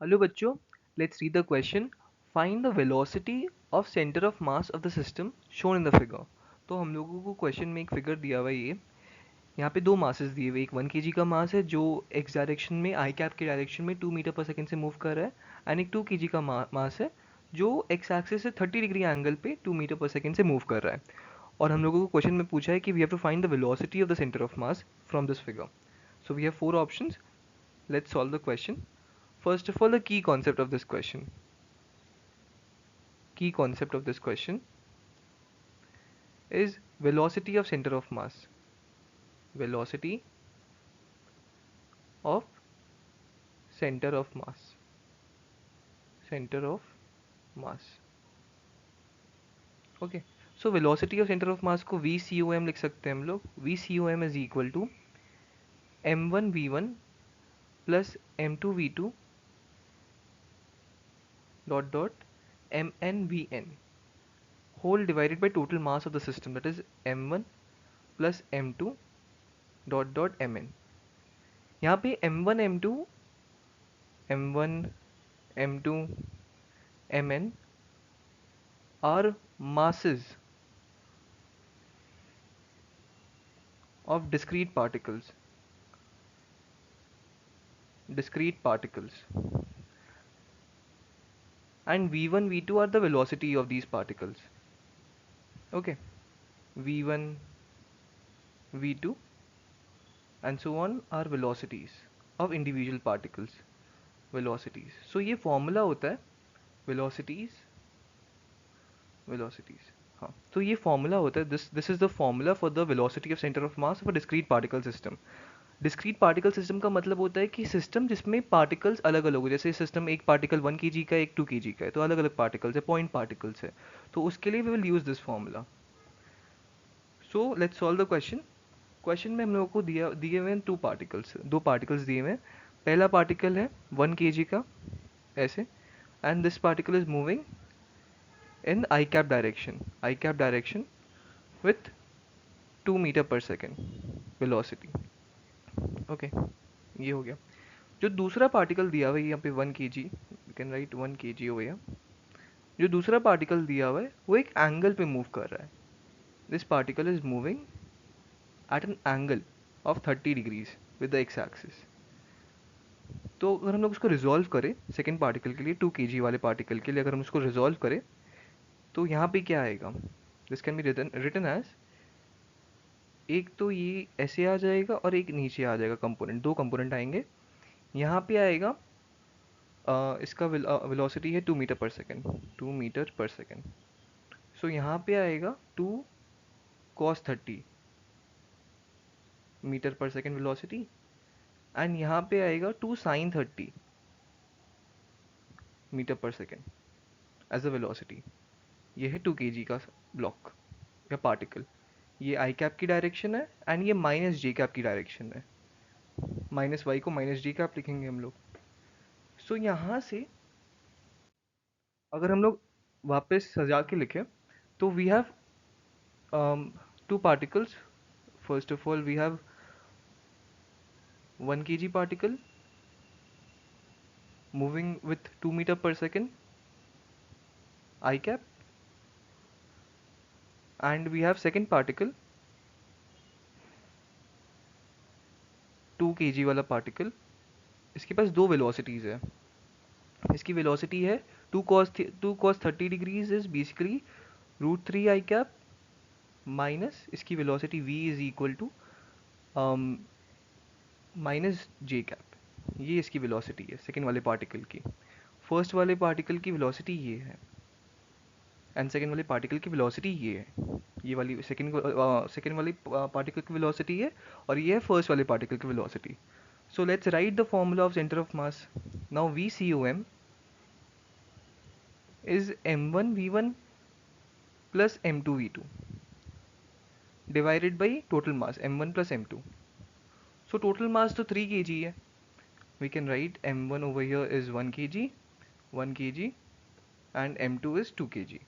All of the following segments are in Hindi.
हेलो बच्चों, let's read the question. Find the velocity of centre of mass of the system shown in the figure. तो हम लोगों को क्वेश्चन में एक फिगर दिया हुआ है. ये यहाँ पे दो मासेस दिए हुए, एक 1 kg का मास है जो एक्स डायरेक्शन में आई कैप के डायरेक्शन में 2 मीटर पर सेकेंड से मूव कर रहा है, एंड एक 2 kg का मास है जो एक्स एक्सिस से 30 डिग्री एंगल पे 2 मीटर पर सेकेंड से मूव कर रहा है. और हम लोगों को क्वेश्चन में पूछा है कि we have to find the velocity of the centre of mass from this figure. So we have four options. Let's solve the question. First of all, the key concept of this question. Key concept of this question is velocity of center of mass. Velocity of center of mass. Center of mass. Okay. So velocity of center of mass को VCOM लिख सकते हैं हम लोग. VCOM is equal to m1v1 plus m2v2 dot dot mnvn whole divided by total mass of the system, that is m1 plus m2 dot dot mn. यहाँ पे m1 m2 m1 m2 mn are masses of discrete particles, and v1 v2 are the velocity of these particles. Okay, v1 v2 and so on are velocities of individual particles. Velocities. So ये फॉर्मूला होता है velocities. velocities हाँ, तो ये फॉर्मूला होता है, this is the formula for the velocity of centre of mass of a discrete particle system. Discrete particle system का मतलब होता है कि सिस्टम जिसमें पार्टिकल्स अलग अलग हो, जैसे सिस्टम एक पार्टिकल 1 kg का, एक 2 kg का है, तो अलग अलग पार्टिकल्स है, पॉइंट पार्टिकल्स है. तो उसके लिए we will use this formula. So let's solve the question. Question में हम लोगों को दिए हुए हैं दो पार्टिकल्स दिए हुए हैं. पहला पार्टिकल है 1 kg का, ऐसे, and this particle is moving in i cap direction with 2 metre per second velocity. Okay, ये हो गया. जो दूसरा पार्टिकल दिया हुआ है यहाँ पे 1 kg, you can write 1 kg हो गया. जो दूसरा पार्टिकल दिया हुआ है वो एक एंगल पे मूव कर रहा है. This particle is moving at an angle of 30 degrees with the x axis. तो अगर हम लोग उसको रिजॉल्व करें सेकेंड पार्टिकल के लिए, 2 kg वाले पार्टिकल के लिए अगर हम उसको रिजॉल्व करें तो यहाँ पे क्या आएगा, this can be written as, एक तो ये ऐसे आ जाएगा और एक नीचे आ जाएगा कंपोनेंट, दो कंपोनेंट आएंगे. यहाँ पे आएगा इसका वेलोसिटी है 2 metre per second, 2 metre per second. सो यहाँ पे आएगा 2 cos 30 metre per second velocity, and यहाँ पे आएगा 2 sin 30 metre per second as a velocity. ये है 2 kg का ब्लॉक या पार्टिकल. ये आई कैप की डायरेक्शन है एंड ये माइनस जे कैप की डायरेक्शन है. माइनस वाई को माइनस जे कैप लिखेंगे हम लोग. सो यहाँ से अगर हम लोग वापस सजा के लिखें तो we have two particles. First of all, we have 1 kg particle moving with 2 meter per second I cap, and we have second particle 2 kg वाला particle. इसके पास दो velocities है. इसकी velocity है 2 cos 30 degrees is basically √3 I cap minus इसकी velocity v is equal to minus J cap. ये इसकी वेलोसिटी है सेकेंड वाले पार्टिकल की. फर्स्ट वाले पार्टिकल की वेलोसिटी ये है एंड सेकेंड वाले पार्टिकल की वेलोसिटी ये है. ये वाली सेकेंड वाली पार्टिकल की वेलोसिटी है और ये है फर्स्ट वाले पार्टिकल की velocity. So let's write the formula of centre of mass. Now V C O M is m1v1 plus m2v2 divided by total mass m1 plus m2. So total mass तो 3 kg है. We can write m1 over here is 1 kg and m2 is 2 kg.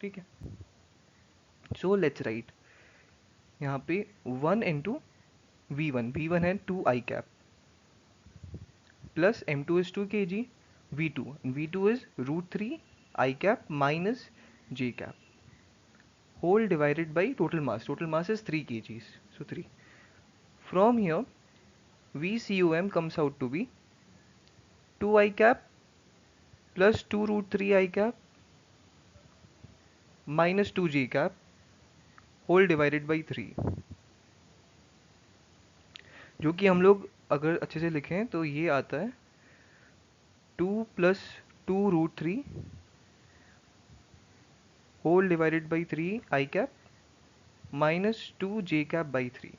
ठीक है. सो लेट्स राइट यहाँ पे 1 इंटू वी वन है 2 आई cap plus m2 is 2 kg, v2 is root 3 I cap minus j cap whole divided by total mass is 3 kgs, so 3. From here VCOM comes out to be 2 I cap plus 2 root 3 I cap minus 2 j cap whole divided by 3, जो कि हम लोग अगर अच्छे से लिखें तो ये आता है 2 plus 2 root 3 whole divided by 3 I cap minus 2 j cap by 3.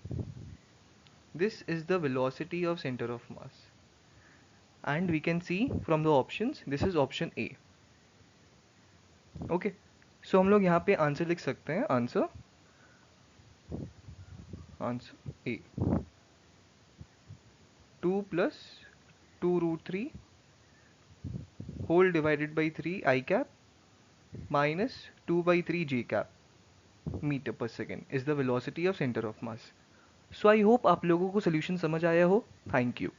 This is the velocity of center of mass, and we can see from the options this is option A. Okay, so हम लोग यहाँ पे आंसर लिख सकते हैं, answer A 2 plus 2 root 3 whole divided by 3 I cap minus 2 by 3 j cap meter per second is the velocity of center of mass. So I hope आप लोगों को solution समझ आया हो. Thank you.